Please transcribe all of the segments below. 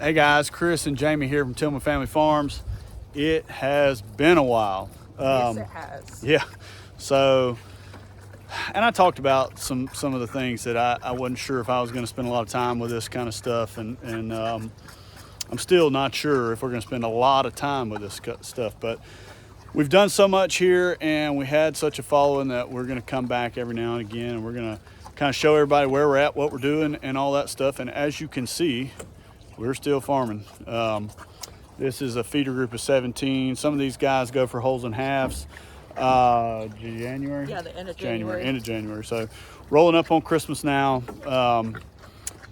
Hey guys, Chris and Jamie here from Tillman Family Farms. It has been a while. Yes, it has. Yeah. So, and I talked about some of the things that I wasn't sure if I was going to spend a lot of time with this kind of stuff, and I'm still not sure if we're going to spend a lot of time with this stuff. But we've done so much here, and we had such a following that we're going to come back every now and again, and we're going to kind of show everybody where we're at, what we're doing, and all that stuff. And as you can see, we're still farming. This is a feeder group of 17. Some of these guys go for wholes and halves. January? Yeah, the end of January. End of January. So rolling up on Christmas now.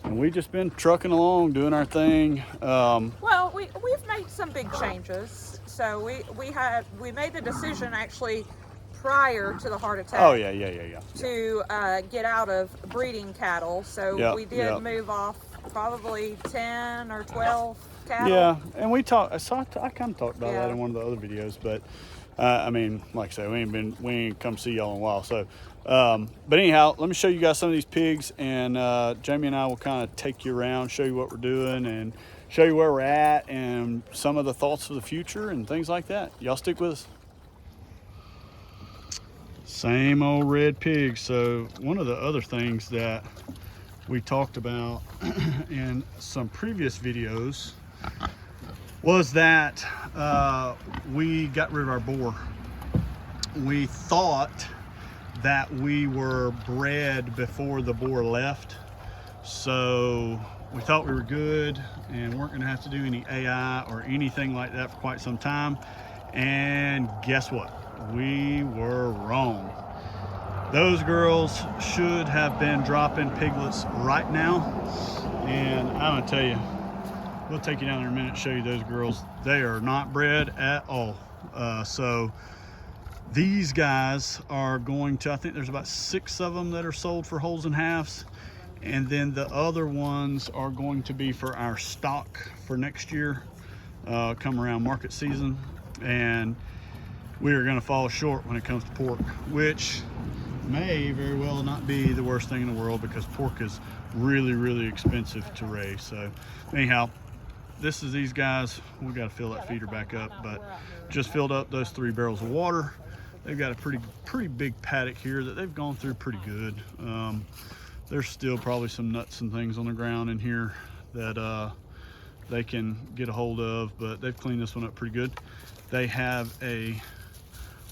And we've just been trucking along, doing our thing. Well, we've made some big changes. So we made the decision actually prior to the heart attack. Oh yeah. To get out of breeding cattle. So we did move off probably 10 or 12 cattle. Yeah, and I kind of talked about that in one of the other videos, but I mean, like I say, we ain't come see y'all in a while. So, but anyhow, let me show you guys some of these pigs, and Jamie and I will kind of take you around, show you what we're doing, and show you where we're at, and some of the thoughts for the future and things like that. Y'all stick with us. Same old red pigs. So one of the other things that we talked about in some previous videos was that we got rid of our boar. We thought that we were bred before the boar left, so we thought we were good and weren't going to have to do any AI or anything like that for quite some time. And guess what? We were wrong. Those girls should have been dropping piglets right now, and I'm gonna tell you, we'll take you down there in a minute and show you those girls. They are not bred at all. So these guys are going to, I think there's about 6 of them that are sold for wholes and halves, and then the other ones are going to be for our stock for next year, come around market season. And we are going to fall short when it comes to pork, which may very well not be the worst thing in the world, because pork is really expensive to raise. So anyhow, this is these guys. We got to fill that feeder back up, but just filled up those 3 barrels of water. They've got a pretty big paddock here that they've gone through pretty good. There's still probably some nuts and things on the ground in here that they can get a hold of, but they've cleaned this one up pretty good. They have a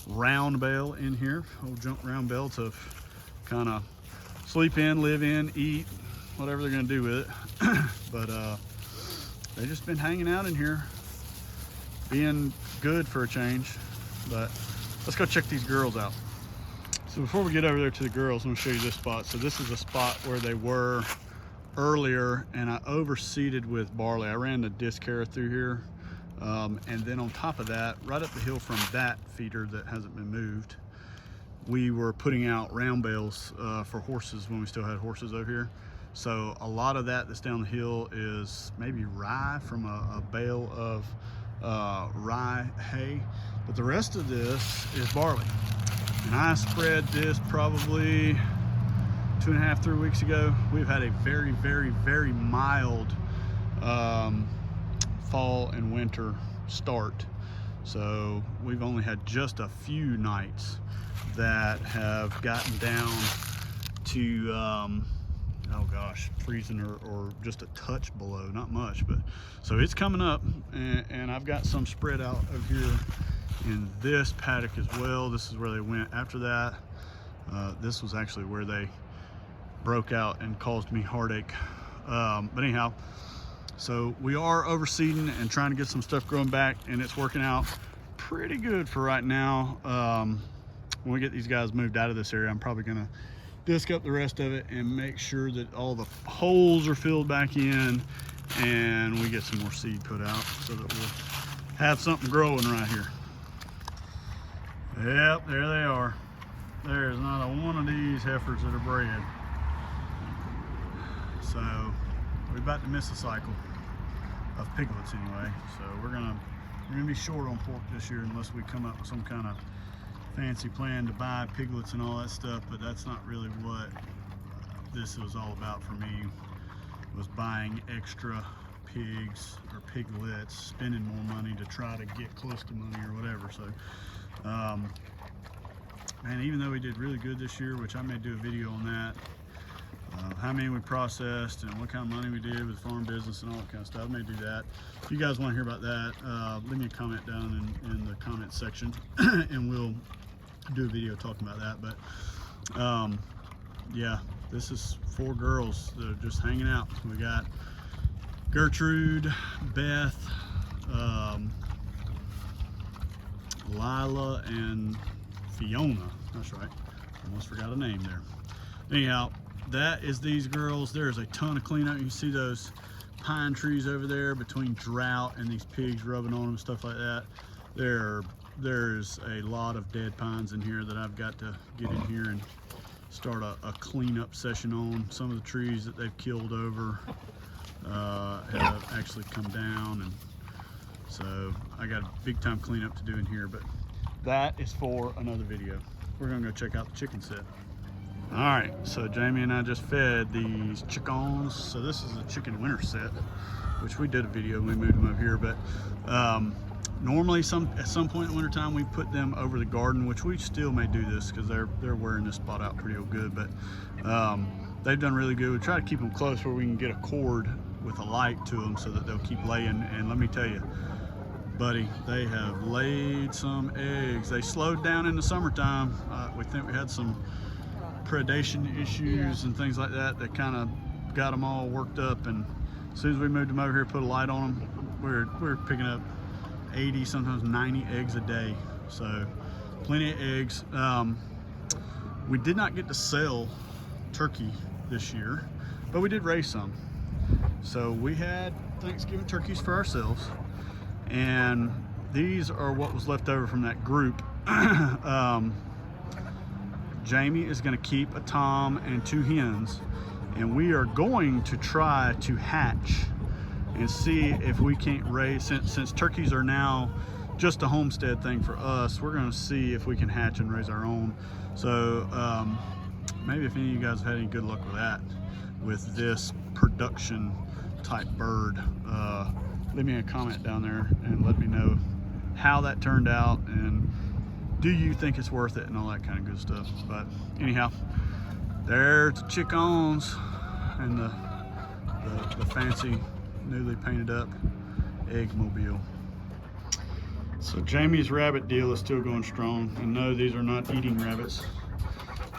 round bale in here, old junk round bale to kind of sleep in, live in, eat, whatever they're going to do with it. But they've just been hanging out in here, being good for a change. But let's go check these girls out. So before we get over there to the girls, I'm going to show you this spot. So this is a spot where they were earlier, and I overseeded with barley. I ran the disc harrow through here. And then on top of that, right up the hill from that feeder that hasn't been moved, we were putting out round bales for horses when we still had horses over here. So a lot of that's down the hill is maybe rye from a bale of rye hay, but the rest of this is barley. And I spread this probably 2.5, 3 weeks ago. We've had a very mild fall and winter start, so we've only had just a few nights that have gotten down to oh gosh, freezing or just a touch below, not much. But so it's coming up, and I've got some spread out over here in this paddock as well. This is where they went after that. This was actually where they broke out and caused me heartache. But anyhow, so we are overseeding and trying to get some stuff growing back, and it's working out pretty good for right now. When we get these guys moved out of this area, I'm probably gonna disc up the rest of it and make sure that all the holes are filled back in, and we get some more seed put out so that we'll have something growing right here. Yep, there they are. There's not a one of these heifers that are bred. So we're about to miss a cycle of piglets anyway. So we're gonna be short on pork this year unless we come up with some kind of fancy plan to buy piglets and all that stuff. But that's not really what this was all about for me, was buying extra pigs or piglets, spending more money to try to get close to money or whatever. So and even though we did really good this year, which I may do a video on that, how many we processed and what kind of money we did with farm business and all that kind of stuff, I may do that. If you guys want to hear about that, leave me a comment down in the comment section and we'll do a video talking about that. But yeah, this is 4 girls that are just hanging out. We got Gertrude, Beth, Lila, and Fiona. That's right, almost forgot a name there. Anyhow, that is these girls. There's a ton of cleanup. You can see those pine trees over there between drought and these pigs rubbing on them and stuff like that. There's a lot of dead pines in here that I've got to get in here and start a cleanup session on. Some of the trees that they've killed over have actually come down, and so I got a big time cleanup to do in here, but that is for another video. We're gonna go check out the chicken set. All right, so Jamie and I just fed these chickens. So this is a chicken winter set, which we did a video when we moved them over here, but normally at some point in the winter time we put them over the garden, which we still may do this because they're wearing this spot out pretty good, but they've done really good. We try to keep them close where we can get a cord with a light to them so that they'll keep laying. And let me tell you, buddy, they have laid some eggs. They slowed down in the summertime. We think we had some predation issues and things like that kind of got them all worked up, and as soon as we moved them over here, put a light on them, we're picking up 80, sometimes 90 eggs a day. So plenty of eggs. We did not get to sell turkey this year, but we did raise some. So we had Thanksgiving turkeys for ourselves, and these are what was left over from that group. Jamie is going to keep a tom and 2 hens, and we are going to try to hatch and see if we can't raise, since turkeys are now just a homestead thing for us, we're going to see if we can hatch and raise our own. So maybe if any of you guys have had any good luck with that, with this production type bird, leave me a comment down there and let me know how that turned out, and do you think it's worth it and all that kind of good stuff. But anyhow, there's the chickens and the fancy newly painted up egg mobile. So Jamie's rabbit deal is still going strong, and no, these are not eating rabbits.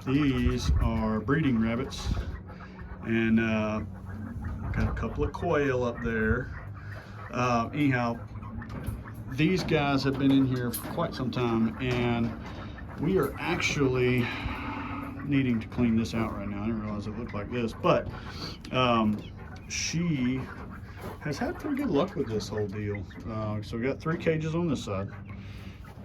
These are breeding rabbits, and got a couple of quail up there. Anyhow, these guys have been in here for quite some time, and we are actually needing to clean this out right now. I didn't realize it looked like this, but she has had pretty good luck with this whole deal. So we got 3 cages on this side,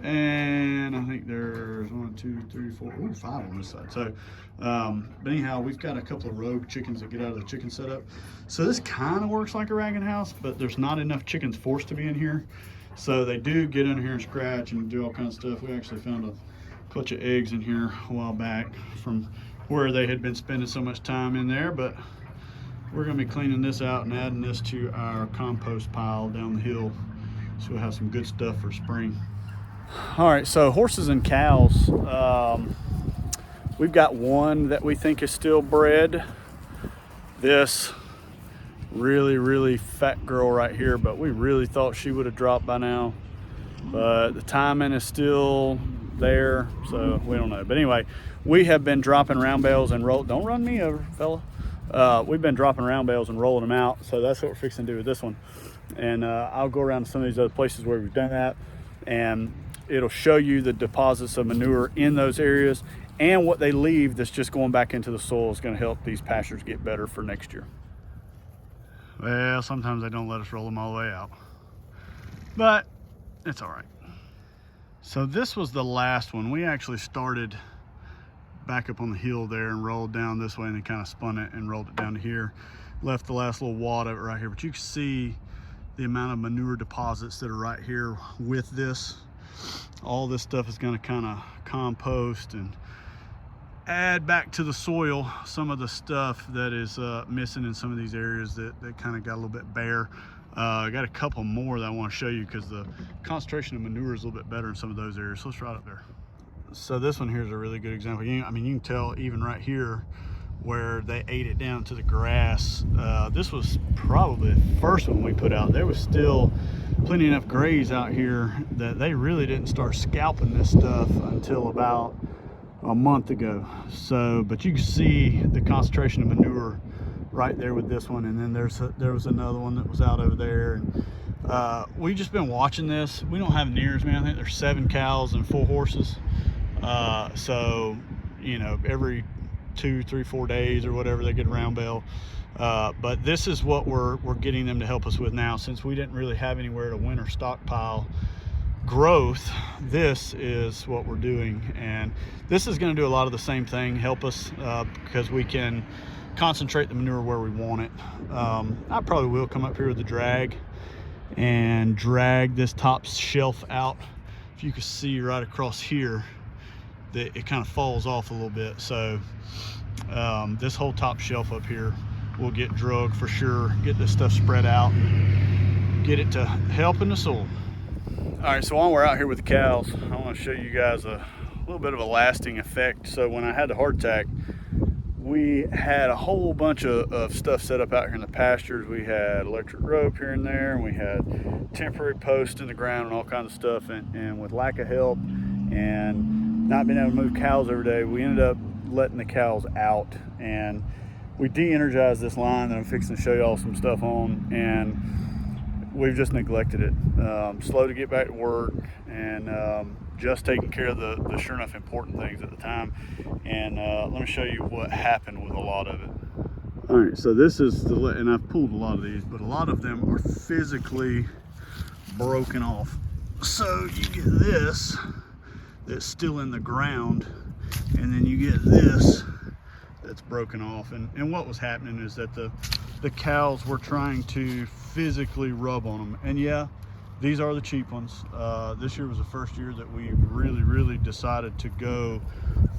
and I think there's 1, 2, 3, 4, 5 on this side. So but anyhow, we've got a couple of rogue chickens that get out of the chicken setup. So this kind of works like a ragged house, but there's not enough chickens forced to be in here. So they do get in here and scratch and do all kinds of stuff. We actually found a clutch of eggs in here a while back from where they had been spending so much time in there, but we're going to be cleaning this out and adding this to our compost pile down the hill, so we'll have some good stuff for spring. All right, so horses and cows. We've got one that we think is still bred. This really fat girl right here, but we really thought she would have dropped by now, but the timing is still there, so we don't know. But anyway, we have been dropping round bales and don't run me over, fella. We've been dropping round bales and rolling them out, so that's what we're fixing to do with this one. And I'll go around to some of these other places where we've done that, and it'll show you the deposits of manure in those areas, and what they leave that's just going back into the soil is going to help these pastures get better for next year. Well, sometimes they don't let us roll them all the way out, but it's all right. So this was the last one. We actually started back up on the hill there and rolled down this way, and then kind of spun it and rolled it down to here. Left the last little wad of it right here, but you can see the amount of manure deposits that are right here with this. All this stuff is going to kind of compost and add back to the soil some of the stuff that is missing in some of these areas that kind of got a little bit bare. I got a couple more that I want to show you because the concentration of manure is a little bit better in some of those areas. So let's right up there. So this one here is a really good example. I mean, you can tell even right here where they ate it down to the grass. This was probably the first one we put out. There was still plenty enough grays out here that they really didn't start scalping this stuff until about a month ago. So, but you can see the concentration of manure right there with this one, and then there was another one that was out over there. And we just been watching this. We don't have nears, man. I think there's 7 cows and 4 horses. So, you know, every 2, 3, 4 days or whatever they get a round bale. But this is what we're getting them to help us with now, since we didn't really have anywhere to winter stockpile growth. This is what we're doing, and this is going to do a lot of the same thing, help us because we can concentrate the manure where we want it. I probably will come up here with the drag and drag this top shelf out. If you can see right across here that it kind of falls off a little bit, so this whole top shelf up here will get drugged for sure, get this stuff spread out, get it to help in the soil. All right, so while we're out here with the cows, I want to show you guys a little bit of a lasting effect. So when I had the heart attack, we had a whole bunch of stuff set up out here in the pastures. We had electric rope here and there, and we had temporary posts in the ground and all kinds of stuff. And with lack of help and not being able to move cows every day, we ended up letting the cows out. And we de-energized this line that I'm fixing to show y'all some stuff on, and we've just neglected it. Slow to get back to work, and just taking care of the sure enough important things at the time. And let me show you what happened with a lot of it. All right, so this is and I've pulled a lot of these, but a lot of them are physically broken off. So you get this that's still in the ground, and then you get this that's broken off. And what was happening is that the cows were trying to physically rub on them. And yeah, these are the cheap ones. This year was the first year that we really decided to go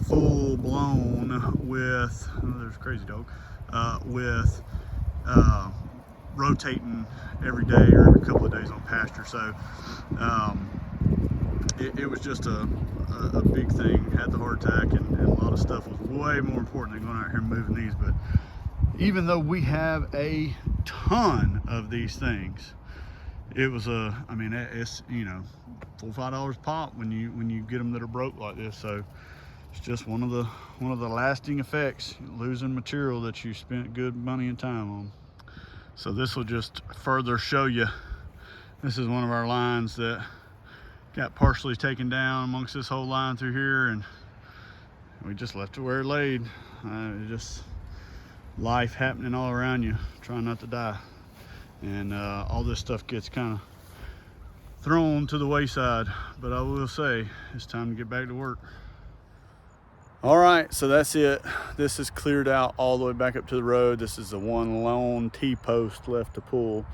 full blown with, oh, there's a crazy dog, with rotating every day or every couple of days on pasture. So it was just a big thing. Had the heart attack, and a lot of stuff was way more important than going out here and moving these. But even though we have a ton of these things, it was I mean, it's, you know, $4 or $5 pop when you get them that are broke like this. So it's just one of the lasting effects, losing material that you spent good money and time on. So this will just further show you. This is one of our lines that got partially taken down amongst this whole line through here, and we just left it where it laid. Just life happening all around you, trying not to die. And all this stuff gets kind of thrown to the wayside, but I will say it's time to get back to work. All right, so that's it. This is cleared out all the way back up to the road. This is the one lone T-post left to pull.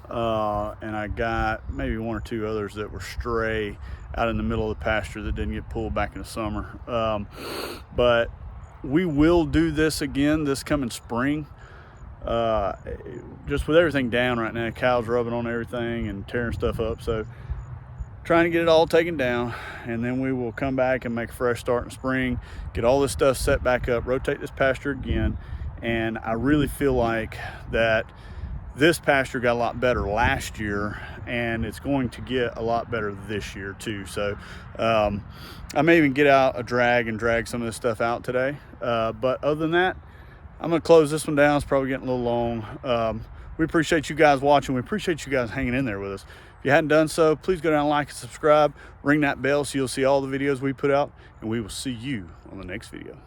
And I got maybe 1 or 2 others that were stray out in the middle of the pasture that didn't get pulled back in the summer. But we will do this again this coming spring. Just with everything down right now, cows rubbing on everything and tearing stuff up. So trying to get it all taken down, and then we will come back and make a fresh start in spring, get all this stuff set back up, rotate this pasture again. And I really feel like that this pasture got a lot better last year, and it's going to get a lot better this year too. So I may even get out a drag and drag some of this stuff out today. But other than that, I'm gonna close this one down. It's probably getting a little long. We appreciate you guys watching. We appreciate you guys hanging in there with us. If you hadn't done so, please go down and like and subscribe, ring that bell so you'll see all the videos we put out, and we will see you on the next video.